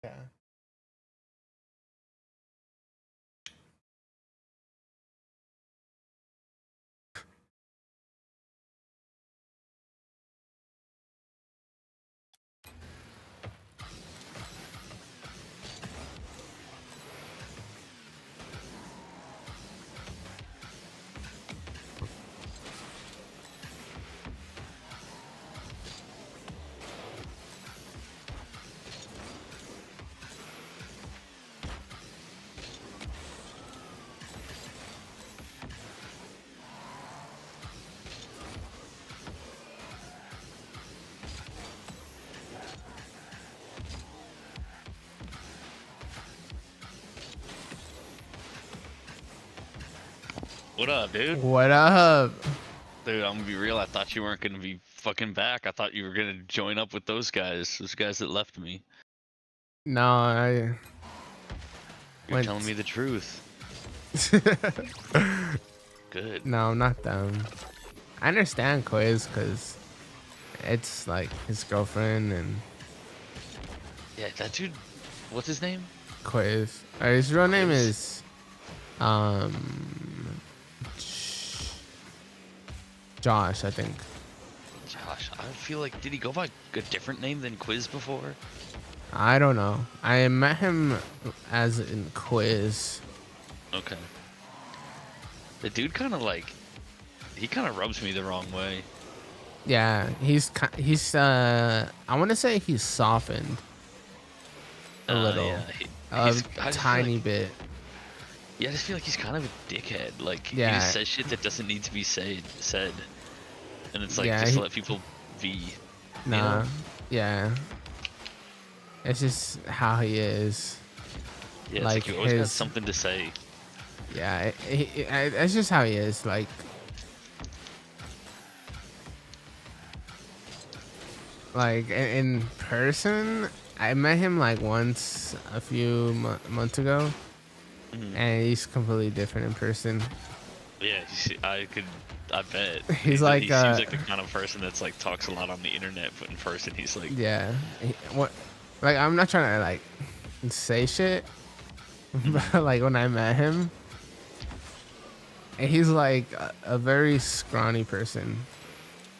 Yeah. What up, dude? What up? Dude, I'm gonna be real. I thought you weren't gonna be fucking back. I thought you were gonna join up with those guys that left me. No, I You're telling me went. the truth. Good. No, not them. I understand Quiz because it's like his girlfriend and Yeah, that dude. What's his name? Quiz. His real name Quiz? is um Josh, I think. Josh. I feel like did he go by a different name than Quiz before? I don't know. I met him as in Quiz. Okay. The dude kind of like he kind of rubs me the wrong way. Yeah, he's I want to say he's softened a little, Yeah. a I just feel tiny like bit. yeah, I just feel like he's kind of a dickhead. Like he just Yeah, says shit that doesn't need to be said, and it's like yeah, just to let people be, you know? nah, yeah. It's just how he is. Yeah, it's Like like you always got his, something to say. yeah. It's just how he is. Like in person, I met him like once a few months ago, Mhm. and he's completely different in person. Yeah, I bet. He's like, He seems like the kind of person that's like talks a lot on the internet, but in person he's like, yeah. What? Like I'm not trying to like say shit, but like when I met him, he's like a very scrawny person.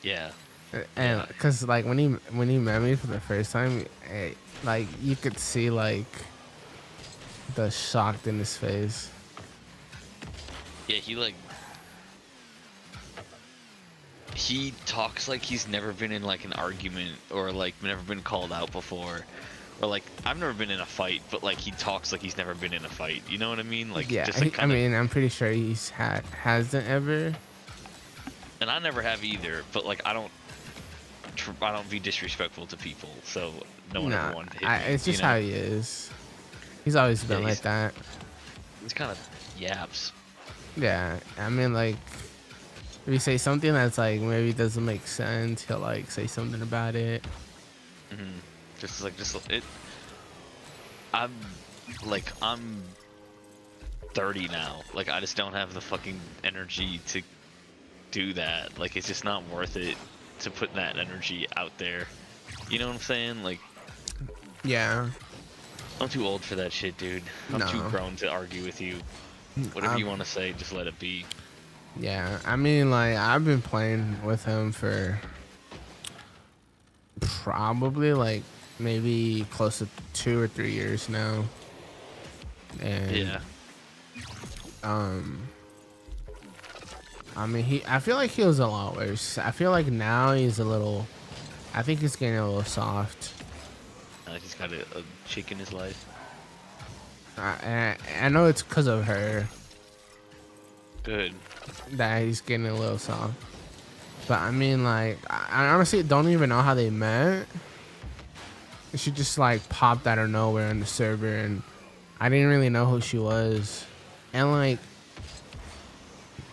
yeah, And yeah, because like when he met me for the first time, like you could see like the shock in his face. Yeah, he talks like he's never been in like an argument or like never been called out before. Or like I've never been in a fight, but like he talks like he's never been in a fight. You know what I mean? Like Yeah, just like I kind of. mean, I'm pretty sure hasn't ever. And I never have either. But like I don't be disrespectful to people, so no one ever Nah, wanted to hit me. it's just You know? how he is. He's always Yeah, been like that. he's kind of yaps. Yeah, I mean, like, if you say something that's like maybe doesn't make sense, he'll like say something about it. Hmm. Just it. I'm I'm 30 now. Like I just don't have the fucking energy to do that. Like it's just not worth it to put that energy out there. You know what I'm saying? Like Yeah. I'm too old for that shit, dude. I'm too No. grown to argue with you. Whatever you want to say, just let it be. Yeah, I mean, like, I've been playing with him for probably like maybe close to 2 or 3 years now. And Yeah. um I mean, I feel like he was a lot worse. I feel like now he's a little, I think he's getting a little soft. He's got a chick in his life. I know it's because of her Good. that he's getting a little soft. But I mean, like, I honestly don't even know how they met. She just like popped out of nowhere on the server, and I didn't really know who she was. And like,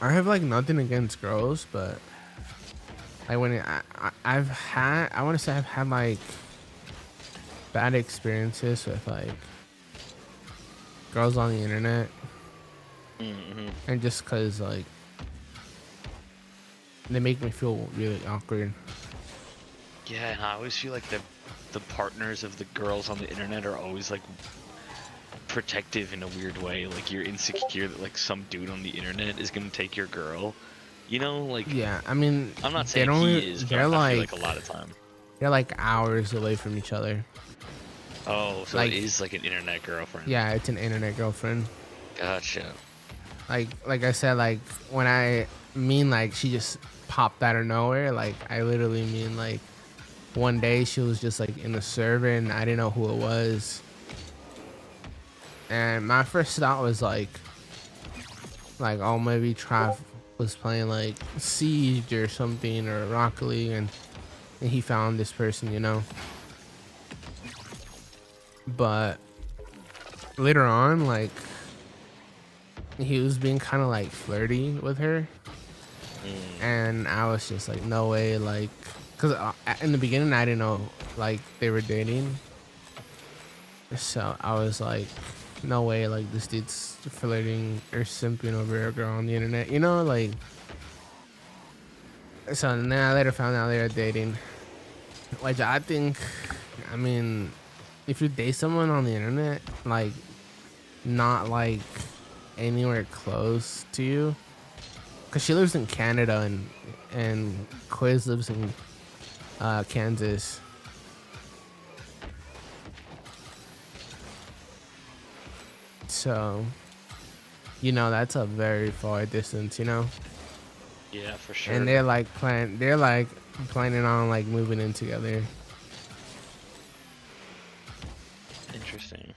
I have like nothing against girls, but like I want to say I've had like bad experiences with like girls on the internet, Mm-hmm. and just cause like they make me feel really awkward. Yeah, and I always feel like the partners of the girls on the internet are always like protective in a weird way. Like you're insecure that like some dude on the internet is gonna take your girl. You know, like Yeah, I mean, I'm not they saying don't. he is, but They're I feel like like a lot of time. they're like hours away from each other. Oh, so Like, it is like an internet girlfriend. yeah, it's an internet girlfriend. Gotcha. Like I said, like when I mean like she just popped out of nowhere, like I literally mean like one day she was just like in the server and I didn't know who it was. And my first thought was like oh, maybe Trav was playing like Siege or something or Rocket League, and he found this person, you know. But later on, like, he was being kind of like flirty with her, and I was just like, no way, like, because in the beginning I didn't know like they were dating, so I was like, no way, like this dude's flirting or simping over a girl on the internet, you know, like. So then I later found out they were dating, which I think, I mean, if you date someone on the internet, like, not like anywhere close to you, because she lives in Canada and Quiz lives in Kansas. So, you know, that's a very far distance, you know. Yeah, for sure. And they're like planning on like moving in together. Interesting.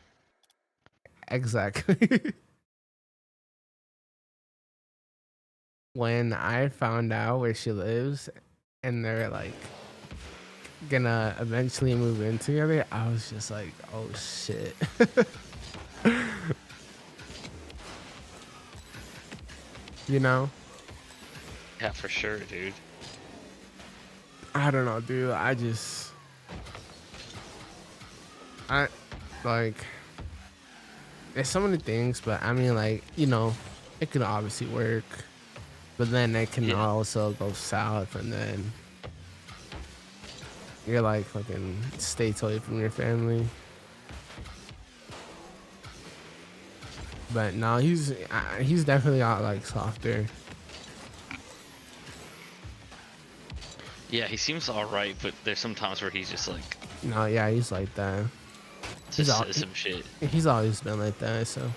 Exactly. When I found out where she lives and they're like gonna eventually move in together, I was just like, oh shit. You know? Yeah, for sure, dude. I don't know, dude. I like, there's so many things, but I mean, like, you know, it could obviously work, but then it can Yeah. also go south, and then you're like fucking states away from your family. But no, he's definitely got like softer. Yeah, he seems alright, but there's some times where he's just like No, yeah, he's like that. just says some shit. He's always been like that. So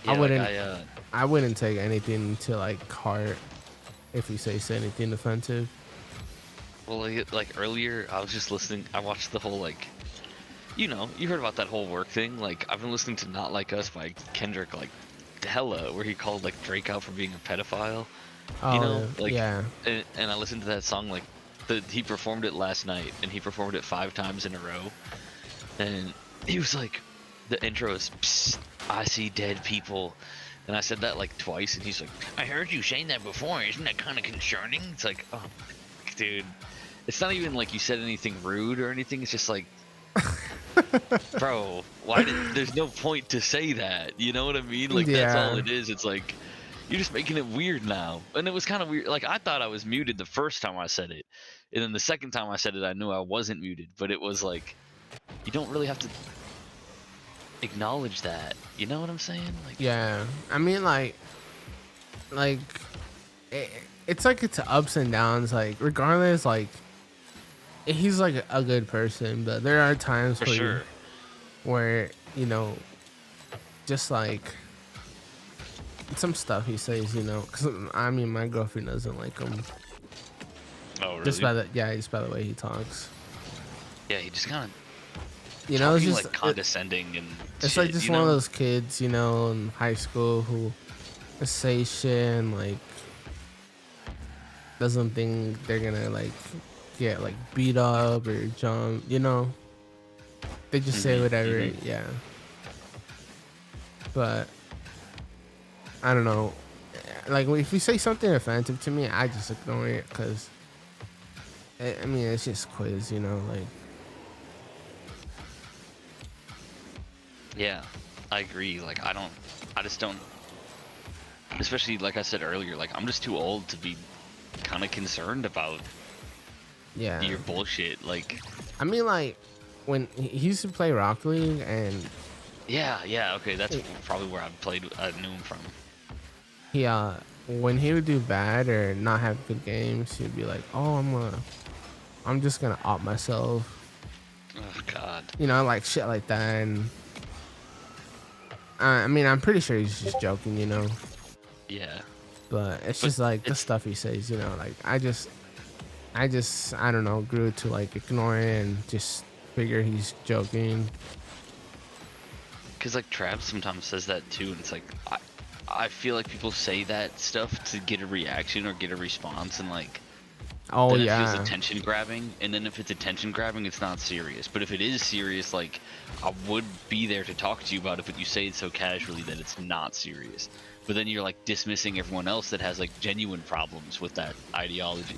I Yeah, like wouldn't I wouldn't take anything to like heart if you say anything offensive. well, like earlier, I was just listening. I watched the whole like, you heard about that whole work thing. Like, I've been listening to "Not Like Us" by Kendrick, like, hella, where he called like Drake out for being a pedophile. Oh Like, yeah, and I listened to that song like, he performed it last night, and he performed it 5 times in a row, and he was like, the intro is, "Psst, I see dead people." And I said that like twice, and he's like, "I heard you saying that before. Isn't that kind of concerning?" It's like, oh, dude, it's not even like you said anything rude or anything. It's just like, bro, there's no point to say that. You know what I mean? Like, that's all yeah, it is. It's like, you're just making it weird now. And it was kind of weird. Like, I thought I was muted the first time I said it. And then the second time I said it, I knew I wasn't muted. But it was like, you don't really have to acknowledge that. You know what I'm saying? Like, yeah. I mean, like it, it's like it's ups and downs. Like regardless, like he's like a good person, but there are times for sure. where just like some stuff he says, because I mean my girlfriend doesn't like him. Oh, really? Just by the way he talks. Yeah, he just kind of It's talking just like condescending and it's shit, like just one of those kids, in high school who say shit and like doesn't think they're gonna like get like beat up or jump. They just say whatever. Yeah. But I don't know. Like if you say something offensive to me, I just ignore it because I mean it's just quiz, like. Yeah, I agree. Like, I just don't, especially like I said earlier, like, I'm just too old to be kind of concerned about your bullshit. Like, I mean, like when he used to play Rocket League, and yeah, okay, that's probably where I knew him from. he when he would do bad or not have good games, he'd be like, "Oh, I'm just gonna opt myself." Oh God. Like shit like that. And I mean, I'm pretty sure he's just joking, Yeah. But it's just like the stuff he says, like I don't know, grew to like ignore it and just figure he's joking. Cause like Trav sometimes says that too, and it's like I feel like people say that stuff to get a reaction or get a response, and like, oh then yeah, it feels attention grabbing, and then if it's attention grabbing, it's not serious. But if it is serious, like, I would be there to talk to you about it, but you say it so casually that it's not serious. But then you're like dismissing everyone else that has like genuine problems with that ideology.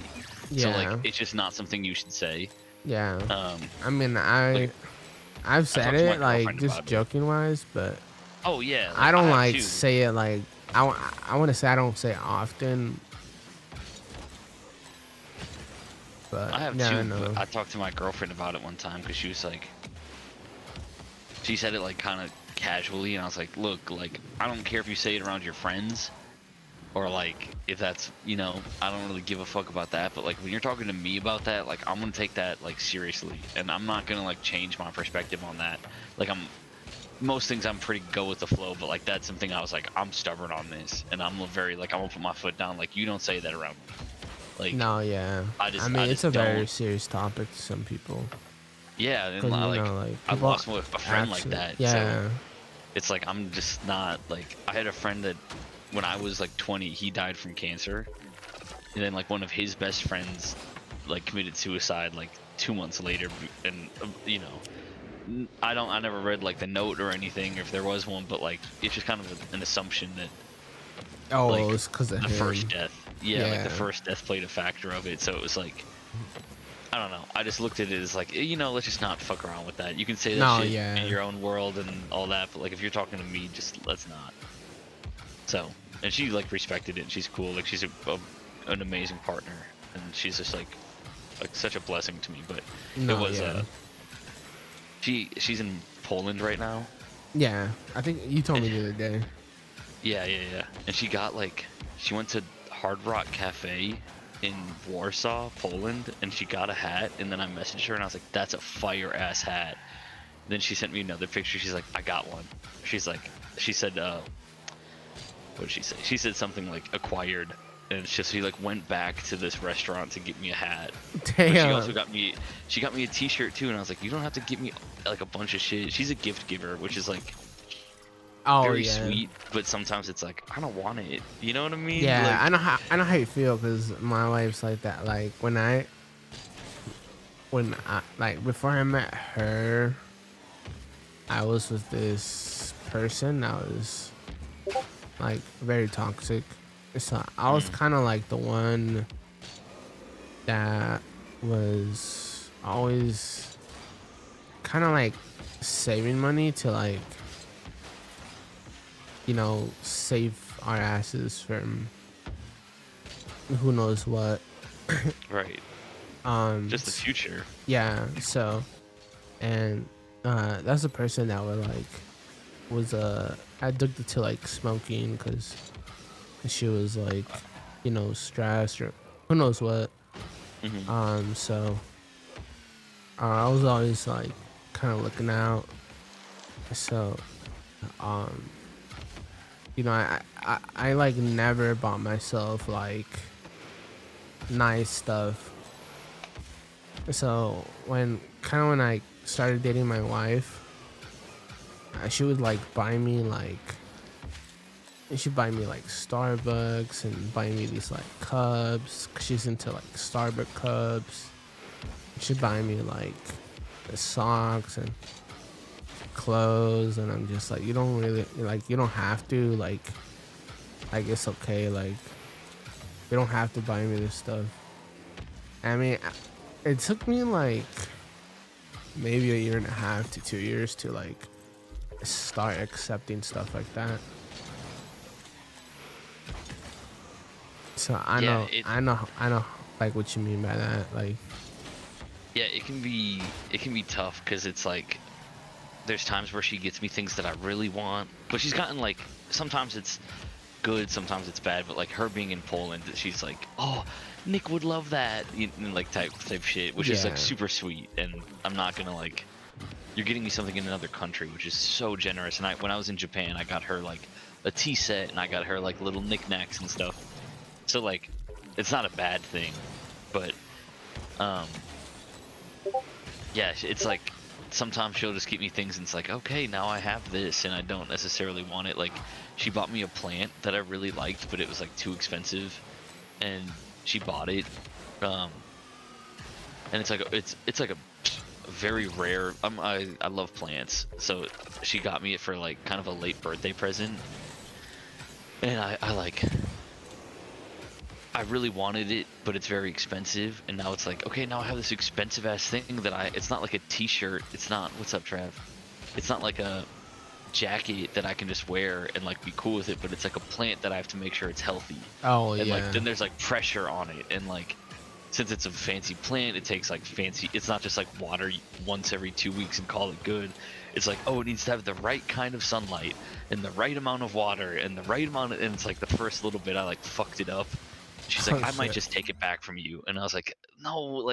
yeah. So like, it's just not something you should say. Yeah. I mean, like, I've said it like girlfriend just about it. joking wise, but Oh yeah, I don't have like too. say it like I want to say I don't say it often. But I have yeah, too. I know. But I talked to my girlfriend about it one time because she was like, she said it like kind of casually, and I was like, look, like, I don't care if you say it around your friends, or like if that's, I don't really give a fuck about that. But like when you're talking to me about that, like I'm gonna take that like seriously, and I'm not gonna like change my perspective on that. Like most things I'm pretty go with the flow, but like that's something I was like, I'm stubborn on this, and I'm very like, I'm gonna put my foot down. Like, you don't say that around me. Like, No, yeah. I mean, it's a very serious topic to some people. Yeah, and like I've lost a friend like that. Yeah. So it's like I'm just not like, I had a friend that when I was like 20, he died from cancer, and then like one of his best friends like committed suicide like 2 months later, and I never read like the note or anything if there was one, but like it's just kind of an assumption that it was because of the him. first death. Yeah, like the first death played a factor of it. So it was like, I don't know. I just looked at it as like, let's just not fuck around with that. You can say that shit in your own world and all that, but like if you're talking to me, just let's not. So, and she like respected it, and she's cool. Like she's an amazing partner, and she's just like such a blessing to me. But it was she's in Poland right now. Yeah, I think you told me the other day. Yeah. And she went to Hard Rock Cafe in Warsaw, Poland, and she got a hat, and then I messaged her and I was like, that's a fire ass hat. Then she sent me another picture. She's like, I got one. She said, what did she say? She said something like acquired, and it's just she like went back to this restaurant to get me a hat. But she also Damn. got me a T-shirt too, and I was like, you don't have to get me like a bunch of shit. She's a gift giver, which is like Oh very yeah. sweet, but sometimes it's like I don't want it. You know what I mean? Yeah, Like, I know how you feel because my wife's like that. Like when I like before I met her, I was with this person that was like very toxic. So I was kind of like the one that was always kind of like saving money to like save our asses from who knows what. right. Just the future. Yeah, so and that's a person that would like was addicted to like smoking because she was like stressed or who knows what. So I was always like kind of looking out. So um I like never bought myself like nice stuff. So when I started dating my wife, she would like buy me like she'd buy me like Starbucks and buy me these like cups. 'Cause she's into like Starbucks cups. She'd buy me like the socks and clothes, and I'm just like, you don't really like, you don't have to like it's okay, like you don't have to buy me this stuff. I mean, it took me like maybe a year and a half to 2 years to like start accepting stuff like that. So Yeah, I know like what you mean by that. Like, yeah, it can be tough because it's like there's times where she gets me things that I really want, but she's gotten like sometimes it's good, sometimes it's bad. But like her being in Poland, she's like, oh, Nick would love that, like type shit, which is like yeah. super sweet. And I'm not gonna like, you're getting me something in another country, which is so generous. And when I was in Japan, I got her like a tea set, and I got her like little knickknacks and stuff. So like, it's not a bad thing, but yeah, it's like sometimes she'll just get me things and it's like, okay, now I have this and I don't necessarily want it. Like she bought me a plant that I really liked, but it was like too expensive, and she bought it. And it's like a very rare. I love plants, so she got me it for like kind of a late birthday present, and I really wanted it, but it's very expensive, and now it's like, okay, now I have this expensive ass thing that it's not like a t-shirt, it's not, what's up, Trav? It's not like a jacket that I can just wear and like be cool with it, but it's like a plant that I have to make sure it's healthy. Oh And yeah. like, then there's like pressure on it, and like, since it's a fancy plant, it takes like fancy, it's not just like water once every 2 weeks and call it good. It's like, oh, it needs to have the right kind of sunlight and the right amount of water and the right amount of, and it's like the first little bit I like fucked it up. She's like, Oh, I might shit. just take it back from you. And I was like, no, like,